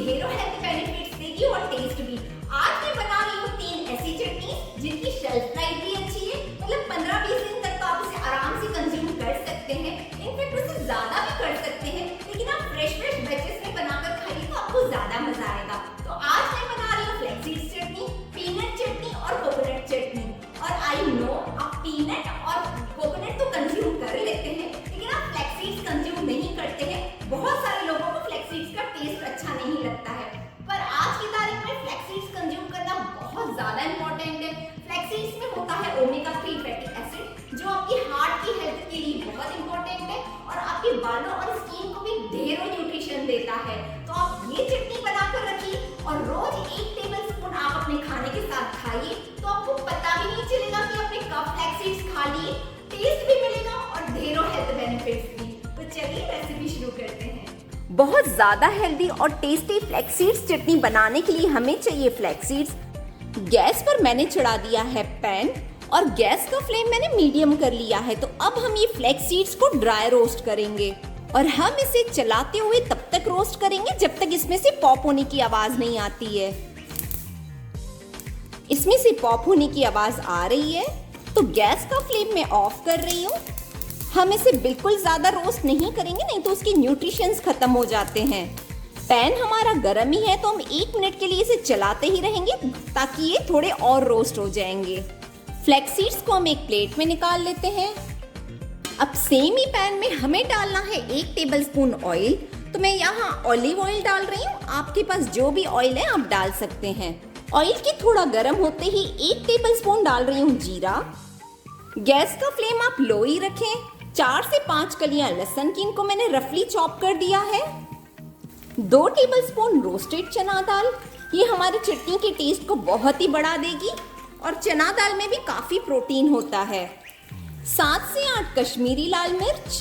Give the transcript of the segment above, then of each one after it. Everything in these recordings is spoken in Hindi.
ढेरों हेल्थ बेनिफिट्स देगी और टेस्ट भी। आज मैं बना रही हूँ 3 ऐसी चटनी जिनकी शेल्फ लाइफ भी अच्छी है, मतलब 15-20 दिन तक तो आप इसे आराम से कंज्यूम कर सकते हैं, इनफैक्ट उससे ज्यादा भी कर सकते हैं। लेकिन आप फ्रेश बैचेस में बनाकर खाइए तो आपको ज्यादा मजा आएगा। तो आज मैं बना रही हूँ फ्लैक्सीड चटनी, पीनट चटनी और कोकोनट चटनी। और आई नो आप पीनट और कोकोनट तो कंज्यूम कर लेते हैं, लेकिन आप फ्लैक्सीड्स कंज्यूम नहीं करते हैं। बहुत सारे लोगों को फ्लैक्सीड्स का टेस्ट अच्छा नहीं लगता है, पर आज की तारीख में फ्लैक्सीड्स कंज्यूम करना बहुत ज्यादा इंपॉर्टेंट है। फ्लैक्सीड्स में होता है ओमेगा 3 फैटी एसिड, जो आपकी हार्ट की हेल्थ के लिए बहुत इंपॉर्टेंट है और आपके बालों और स्किन को भी ढेरों न्यूट्रिशन देता है। तो आप ये चटनी बनाकर रखिए और रोज 1 टेबलस्पून आप अपने खाने के साथ खाइए, तो आपको पता भी नहीं चलेगा कि आपने कब फ्लैक्सीड्स खा लिए, टेस्ट भी मिलेगा और ढेरों हेल्थ बेनिफिट्स भी। तो चलिए रेसिपी शुरू करते हैं। बहुत ज़्यादा हेल्दी और टेस्टी फ्लैक्सीड्स चटनी बनाने के लिए हमें चाहिए फ्लैक्सीड्स। गैस पर मैंने चढ़ा दिया है पैन और गैस का फ्लेम मैंने मीडियम कर लिया है। तो अब हम ये फ्लैक्सीड्स को ड्राई रोस्ट करेंगे और हम इसे चलाते हुए तब तक रोस्ट करेंगे जब तक इसमें से पॉप होने की आवाज नहीं आती है। इसमें से पॉप होने की आवाज आ रही है तो गैस का फ्लेम मैं ऑफ कर रही हूँ। हम इसे बिल्कुल ज्यादा रोस्ट नहीं करेंगे, नहीं तो उसके न्यूट्रिशंस खत्म हो जाते हैं। पैन हमारा गर्म ही है तो हम 1 मिनट के लिए इसे चलाते ही रहेंगे ताकि ये थोड़े और रोस्ट हो जाएंगे। फ्लैक्सीड्स को हम एक प्लेट में निकाल लेते हैं। अब सेम ही पैन में हमें डालना है 1 टेबलस्पून ऑयल। तो मैं यहाँ ऑलिव ऑयल डाल रही हूँ, आपके पास जो भी ऑयल है आप डाल सकते हैं। ऑयल के थोड़ा गर्म होते ही 1 टेबलस्पून डाल रही हूँ जीरा। गैस का फ्लेम आप लो ही रखें। 4 से 5 कलियां लहसुन की, इनको मैंने रफली चॉप कर दिया है। 2 टेबलस्पून रोस्टेड चना दाल, ये हमारी चटनी के टेस्ट को बहुत ही बढ़ा देगी और चना दाल में भी काफी प्रोटीन होता है। 7 से 8 कश्मीरी लाल मिर्च।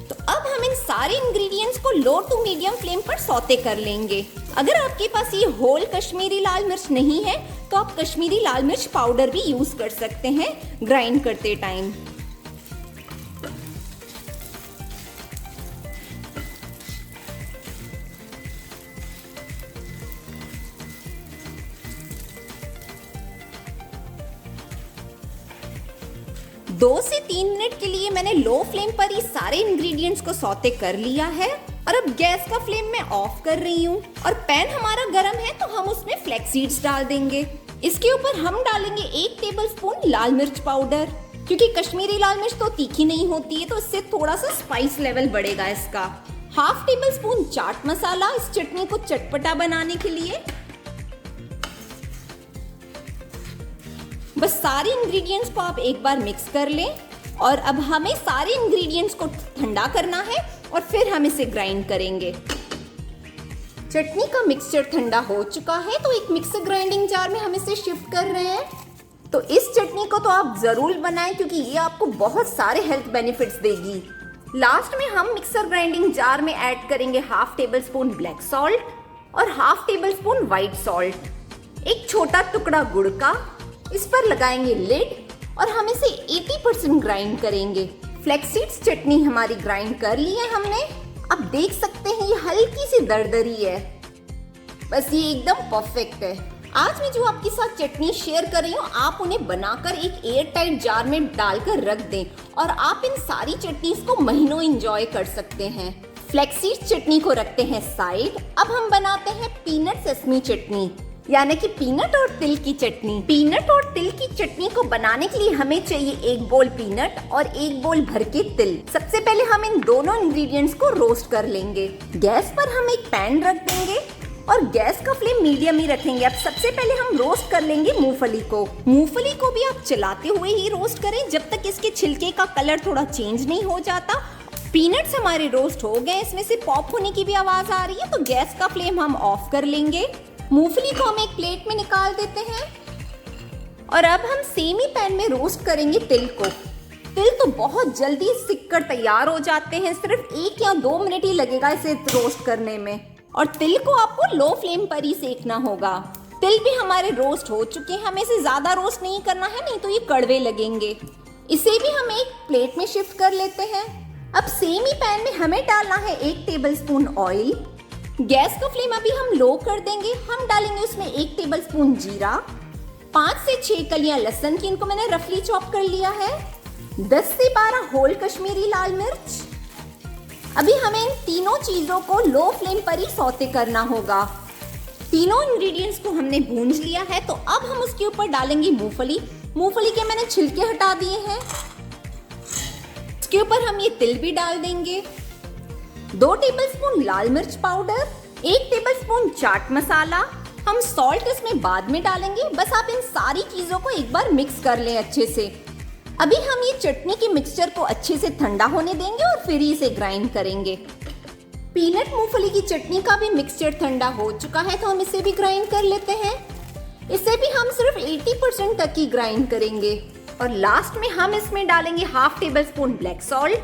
तो अब हम इन सारे इंग्रेडिएंट्स को लो टू मीडियम फ्लेम पर सौते कर लेंगे। अगर आपके पास ये होल कश्मीरी लाल मिर्च नहीं है तो आप कश्मीरी लाल मिर्च पाउडर भी यूज कर सकते हैं ग्राइंड करते टाइम। दो से 3 मिनट के लिए मैंने लो फ्लेम पर ही सारे इंग्रेडिएंट्स को सौते कर लिया है और अब गैस का फ्लेम मैं ऑफ कर रही हूँ और पैन हमारा गरम है तो हम उसमें फ्लैक्सीड्स डाल देंगे। इसके ऊपर हम डालेंगे 1 टेबलस्पून लाल मिर्च पाउडर, क्योंकि कश्मीरी लाल मिर्च तो तीखी नहीं होती है तो इससे थोड़ा सा स्पाइस लेवल बढ़ेगा इसका। 1/2 टेबलस्पून चाट मसाला, इस चटनी को चटपटा बनाने के लिए। बस सारे इंग्रेडिएंट्स को आप एक बार मिक्स कर लें और अब हमें सारे इंग्रेडिएंट्स को ठंडा करना है और फिर हम इसे ग्राइंड करेंगे। चटनी का मिक्सचर ठंडा हो चुका है तो एक मिक्सर ग्राइंडिंग जार में हम इसे शिफ्ट कर रहे हैं। तो इस चटनी को तो आप जरूर बनाएं क्योंकि ये आपको बहुत सारे हेल्थ बेनिफिट्स देगी। लास्ट में हम मिक्सर ग्राइंडिंग जार में ऐड करेंगे 1/2 टेबलस्पून ब्लैक सॉल्ट और 1/2 टेबलस्पून व्हाइट सॉल्ट, एक छोटा टुकड़ा गुड़ का। इस पर लगाएंगे लिड और हम इसे 80% ग्राइंड करेंगे। फ्लैक्सीड्स चटनी हमारी ग्राइंड कर ली है हमने। अब देख सकते हैं ये हल्की सी दरदरी है, बस ये एकदम परफेक्ट है। आज मैं जो आपके साथ चटनी शेयर कर रही हूँ आप उन्हें बनाकर एक एयर टाइट जार में डालकर रख दें और आप इन सारी चटनीज को महीनों एंजॉय कर सकते हैं। फ्लैक्सीड्स चटनी को रखते हैं साइड। अब हम बनाते हैं पीनट सेसमी चटनी, यानी कि पीनट और तिल की चटनी। पीनट और तिल की चटनी को बनाने के लिए हमें चाहिए 1 बोल पीनट और 1 बोल भर के तिल। सबसे पहले हम इन दोनों इंग्रेडिएंट्स को रोस्ट कर लेंगे। गैस पर हम एक पैन रख देंगे और गैस का फ्लेम मीडियम ही रखेंगे। अब सबसे पहले हम रोस्ट कर लेंगे मूंगफली को। मूंगफली को भी आप चलाते हुए ही रोस्ट करें जब तक इसके छिलके का कलर थोड़ा चेंज नहीं हो जाता। पीनट्स हमारे रोस्ट हो गए, इसमें से पॉप होने की भी आवाज आ रही है तो गैस का फ्लेम हम ऑफ कर लेंगे। मूंगफली को हम एक प्लेट में निकाल देते हैं और अब हम सेम ही पैन में रोस्ट करेंगे तिल को। तिल तो बहुत जल्दी सिककर तैयार हो जाते हैं, सिर्फ 1 या 2 मिनट ही लगेगा इसे रोस्ट करने में और तिल को आपको लो फ्लेम पर ही सेकना होगा। तिल भी हमारे रोस्ट हो चुके हैं, हमें इसे ज्यादा रोस्ट नहीं करना है, नहीं तो ये कड़वे लगेंगे। इसे भी हम एक प्लेट में शिफ्ट कर लेते हैं। अब सेम ही पैन में हमें डालना है 1 टेबलस्पून ऑयल। गैस का फ्लेम अभी हम लो कर देंगे। हम डालेंगे उसमें 1 टेबलस्पून जीरा, 5 से 6 कलियां लहसुन की, इनको मैंने रफली चॉप कर लिया है, 10 से 12 होल कश्मीरी लाल मिर्च। अभी हमें इन तीनों चीजों को लो फ्लेम पर ही सौते करना होगा। तीनों इंग्रेडिएंट्स को हमने भूंज लिया है, तो अब हम उसके ऊपर डालेंगे मूंगफली। मूंगफली के मैंने छिलके हटा दिए हैं। इसके ऊपर हम ये तिल भी डाल देंगे, 2 टेबलस्पून लाल मिर्च पाउडर, 1 टेबलस्पून चाट मसाला। हम सॉल्ट इसमें बाद में डालेंगे। बस आप इन सारी चीजों को एक बार मिक्स कर लें अच्छे से। अभी हम ये चटनी के मिक्सचर को अच्छे से ठंडा होने देंगे और फिर इसे ग्राइंड करेंगे। पीनट मूंगफली की चटनी का भी मिक्सचर ठंडा हो चुका है, तो हम इसे भी ग्राइंड कर लेते हैं। इसे भी हम सिर्फ 80% तक ही ग्राइंड करेंगे। और लास्ट में हम इसमें डालेंगे 1/2 tablespoon black salt,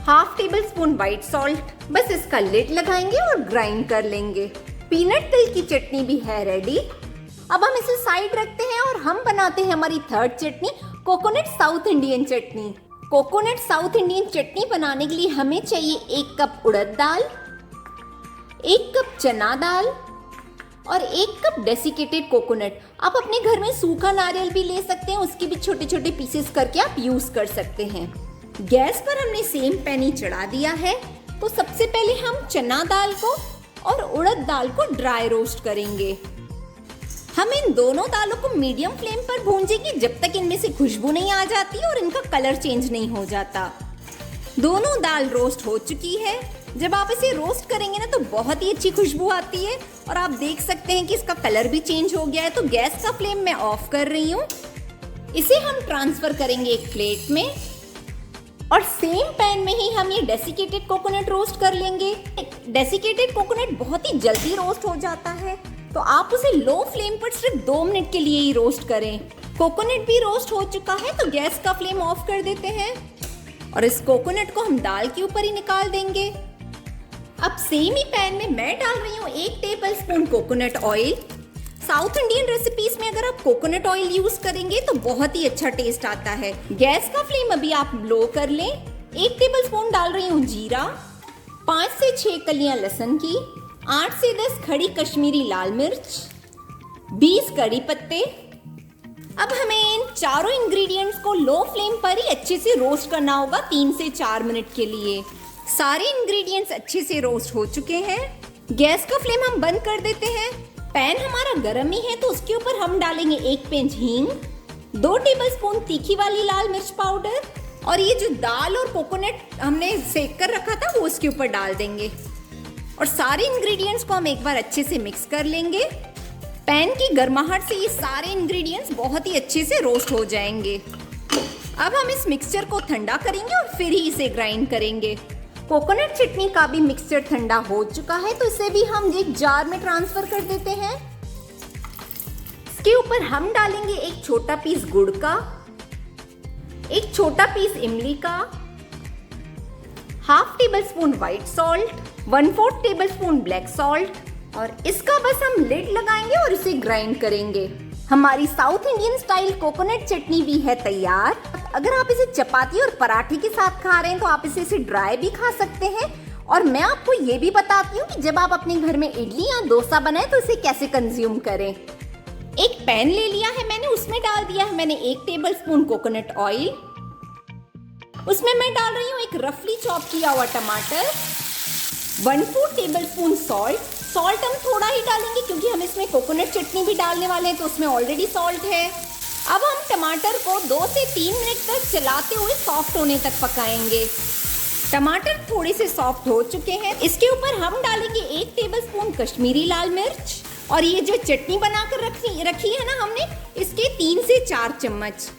1/2 tablespoon white salt. बस इसका लिड लगाएंगे और ग्राइंड कर लेंगे। पीनट तिल की चटनी भी है रेडी। अब हम इसे साइड रखते हैं और हम बनाते हैं हमारी थर्ड चटनी, कोकोनट साउथ इंडियन चटनी। कोकोनट साउथ इंडियन चटनी बनाने के लिए हमें चाहिए 1 कप उड़द दाल, 1 कप चना दाल और 1 कप डेसिकेटेड कोकोनट। आप अपने घर में सूखा नारियल भी ले सकते हैं, उसके भी छोटे छोटे पीसेस करके आप यूज कर सकते हैं। गैस पर हमने सेम पैन ही चढ़ा दिया है, तो सबसे पहले हम चना दाल को और उड़द दाल को ड्राई रोस्ट करेंगे। हम इन दोनों दालों को मीडियम फ्लेम पर भूंजेंगे जब तक इनमें से खुशबू नहीं आ जाती और इनका कलर चेंज नहीं हो जाता। दोनों दाल रोस्ट हो चुकी है। जब आप इसे रोस्ट करेंगे ना तो बहुत ही अच्छी खुशबू आती है और आप देख सकते हैं कि इसका कलर भी चेंज हो गया है। तो गैस का फ्लेम मैं ऑफ कर रही हूँ। इसे हम ट्रांसफर करेंगे एक प्लेट में और सेम पैन में ही हम ये डेसिकेटेड कोकोनट रोस्ट कर लेंगे। डेसिकेटेड कोकोनट बहुत ही जल्दी रोस्ट हो जाता है, तो आप उसे लो फ्लेम पर सिर्फ 2 मिनट के लिए ही रोस्ट करें। कोकोनट भी रोस्ट हो चुका है, तो गैस का फ्लेम ऑफ कर देते हैं और इस कोकोनट को हम दाल के ऊपर ही निकाल देंगे। अब सेम ही पैन में मैं डाल रही हूँ 1 tablespoon coconut oil. South Indian recipes में अगर आप कोकोनट ऑयल यूज करेंगे तो बहुत ही अच्छा टेस्ट आता है। गैस का फ्लेम अभी आप लो कर लें। 1 टेबलस्पून डाल रही हूँ जीरा, 5 से 6 कलियां लहसुन की, 8 से 10 खड़ी कश्मीरी लाल मिर्च, 20 कड़ी पत्ते। अब हमें इन चारों इंग्रेडिएंट्स को लो फ्लेम पर ही अच्छे से रोस्ट करना होगा 3 से 4 मिनट के लिए। सारे इंग्रेडिएंट्स अच्छे से रोस्ट हो चुके हैं। गैस का फ्लेम हम बंद कर देते हैं। पैन हमारा गर्म ही है, तो उसके ऊपर हम डालेंगे 1 पिंच हींग, 2 टेबलस्पून तीखी वाली लाल मिर्च पाउडर और ये जो दाल और कोकोनट हमने सेक कर रखा था वो उसके ऊपर डाल देंगे और सारे इंग्रेडिएंट्स को हम एक बार अच्छे से मिक्स कर लेंगे। पैन की गर्माहट से ये सारे इंग्रेडिएंट्स बहुत ही अच्छे से रोस्ट हो जाएंगे। अब हम इस मिक्सचर को ठंडा करेंगे और फिर ही इसे ग्राइंड करेंगे। कोकोनट चटनी का भी मिक्सचर ठंडा हो चुका है, तो इसे भी हम एक जार में ट्रांसफर कर देते हैं। इसके ऊपर हम डालेंगे 1 छोटा पीस गुड़ का, 1 छोटा पीस इमली का, 1/2 tablespoon white salt, 1/4 tablespoon black salt और इसका बस हम लिड लगाएंगे और इसे ग्राइंड करेंगे। हमारी साउथ इंडियन स्टाइल कोकोनट चटनी भी है तैयार। अगर आप इसे चपाती और पराठे के साथ खा रहे हैं तो आप इसे ड्राई भी खा सकते हैं। और मैं आपको ये भी बताती हूँ कि जब आप अपने घर में इडली या डोसा बनाए तो इसे कैसे कंज्यूम करें। एक पैन ले लिया है मैंने, उसमें डाल दिया है मैंने 1 टेबलस्पून कोकोनट ऑयल। उसमें मैं डाल रही हूँ एक रफली चॉप किया हुआ टमाटर, 1/4 टेबलस्पून सॉल्ट। सॉल्ट हम थोड़ा ही डालेंगे क्योंकि हम इसमें कोकोनट चटनी भी डालने वाले हैं, तो उसमें ऑलरेडी सॉल्ट है। अब हम टमाटर को 2 से 3 मिनट तक चलाते हुए सॉफ्ट होने तक पकाएंगे। टमाटर थोड़े से सॉफ्ट हो चुके हैं। इसके ऊपर हम डालेंगे 1 टेबलस्पून कश्मीरी लाल मिर्च और ये जो चटनी बनाकर रखी है ना हमने, इसके 3 से 4 चम्मच।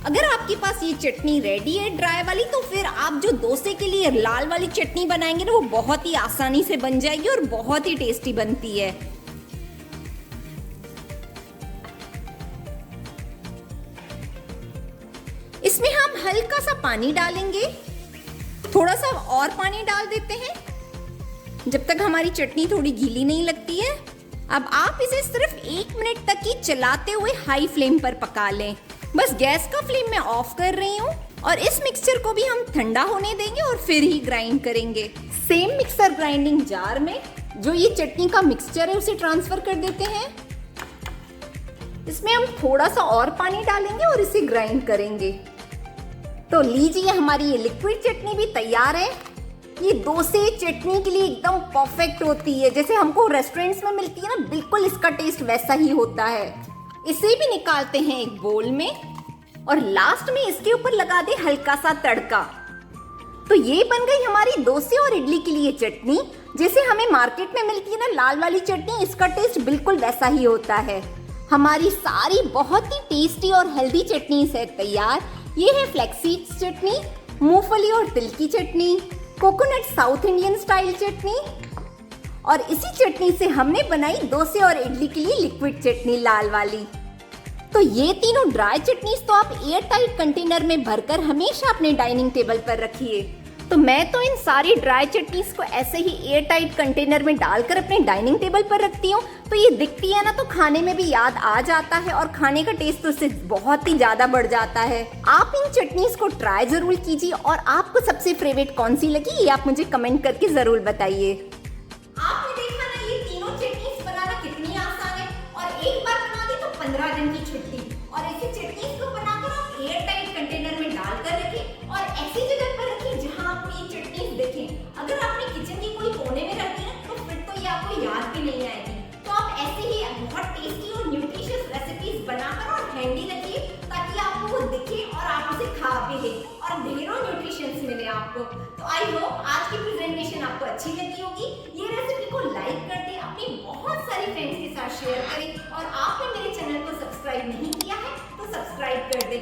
अगर आपके पास ये चटनी रेडी है ड्राई वाली, तो फिर आप जो डोसे के लिए लाल वाली चटनी बनाएंगे ना वो बहुत ही आसानी से बन जाएगी और बहुत ही टेस्टी बनती है। इसमें हम हल्का सा पानी डालेंगे, थोड़ा सा और पानी डाल देते हैं जब तक हमारी चटनी थोड़ी गीली नहीं लगती है। अब आप इसे सिर्फ 1 मिनट तक ही चलाते हुए हाई फ्लेम पर पका लें। बस गैस का फ्लेम मैं ऑफ कर रही हूँ और इस मिक्सचर को भी हम ठंडा होने देंगे और फिर ही ग्राइंड करेंगे। सेम मिक्सर ग्राइंडिंग जार में जो ये चटनी का मिक्सचर है उसे ट्रांसफर कर देते हैं। इसमें हम थोड़ा सा और पानी डालेंगे और इसे ग्राइंड करेंगे। तो लीजिए, हमारी ये लिक्विड चटनी भी तैयार है। ये डोसे चटनी के लिए एकदम परफेक्ट होती है, जैसे हमको रेस्टोरेंट्स में मिलती है ना, बिल्कुल इसका टेस्ट वैसा ही होता है। इसे भी निकालते हैं एक बोल में और लास्ट में इसके ऊपर लगा दे हल्का सा तड़का। तो ये बन गई हमारी डोसे और इडली के लिए चटनी। जैसे हमें मार्केट में मिलती है ना लाल वाली चटनी, इसका टेस्ट बिल्कुल वैसा ही होता है। हमारी सारी बहुत ही टेस्टी और हेल्दी चटनी है तैयार। ये है फ्लैक्सीड चटनी, मूंगफली और तिल की चटनी, कोकोनट साउथ इंडियन स्टाइल चटनी, और इसी चटनी से हमने बनाई डोसे और इडली के लिए लिक्विड चटनी लाल वाली। तो ये तीनों ड्राई चटनीज तो आप एयर टाइट कंटेनर में भरकर हमेशा अपने डाइनिंग टेबल पर रखिए। तो मैं तो इन सारी ड्राई चटनीज को ऐसे ही एयर टाइट कंटेनर में डालकर अपने डाइनिंग टेबल पर रखती हूँ। तो ये दिखती है ना, तो खाने में भी याद आ जाता है और खाने का टेस्ट तो उससे बहुत ही ज्यादा बढ़ जाता है। आप इन चटनीज को ट्राई जरूर कीजिए और आपको सबसे फेवरेट कौन सी लगी ये आप मुझे कमेंट करके जरूर बताइए। आपने देखा ना, ये तीनों चटनीज बनाना कितनी आसान है और एक बार बना दी तो 15 दिन की छुट्टी। और ऐसी चटनीज को बनाकर आप एयर टाइट कंटेनर में डालकर रखें और ऐसी जगह पर रखें जहां आप ये चटनीज देखें। अगर आपने किचन के कोई कोने में रखी है तो फिर तो ये आपको याद भी नहीं आएगी। तो आप ऐसे ही बहुत टेस्टी और न्यूट्रिशियस रेसिपीज बनाकर और हैंडी रखिए ताकि आपको वो दिखे और आप उसे खा भी लें और ढेरों न्यूट्रिशंस मिले आपको। तो आई होप आज की प्रेजेंटेशन आपको अच्छी लगी होगी। ये रेसिपी को लाइक कर दें, अपनी बहुत सारी फ्रेंड्स के साथ शेयर करें और आपने मेरे चैनल को सब्सक्राइब नहीं किया है तो सब्सक्राइब कर दें।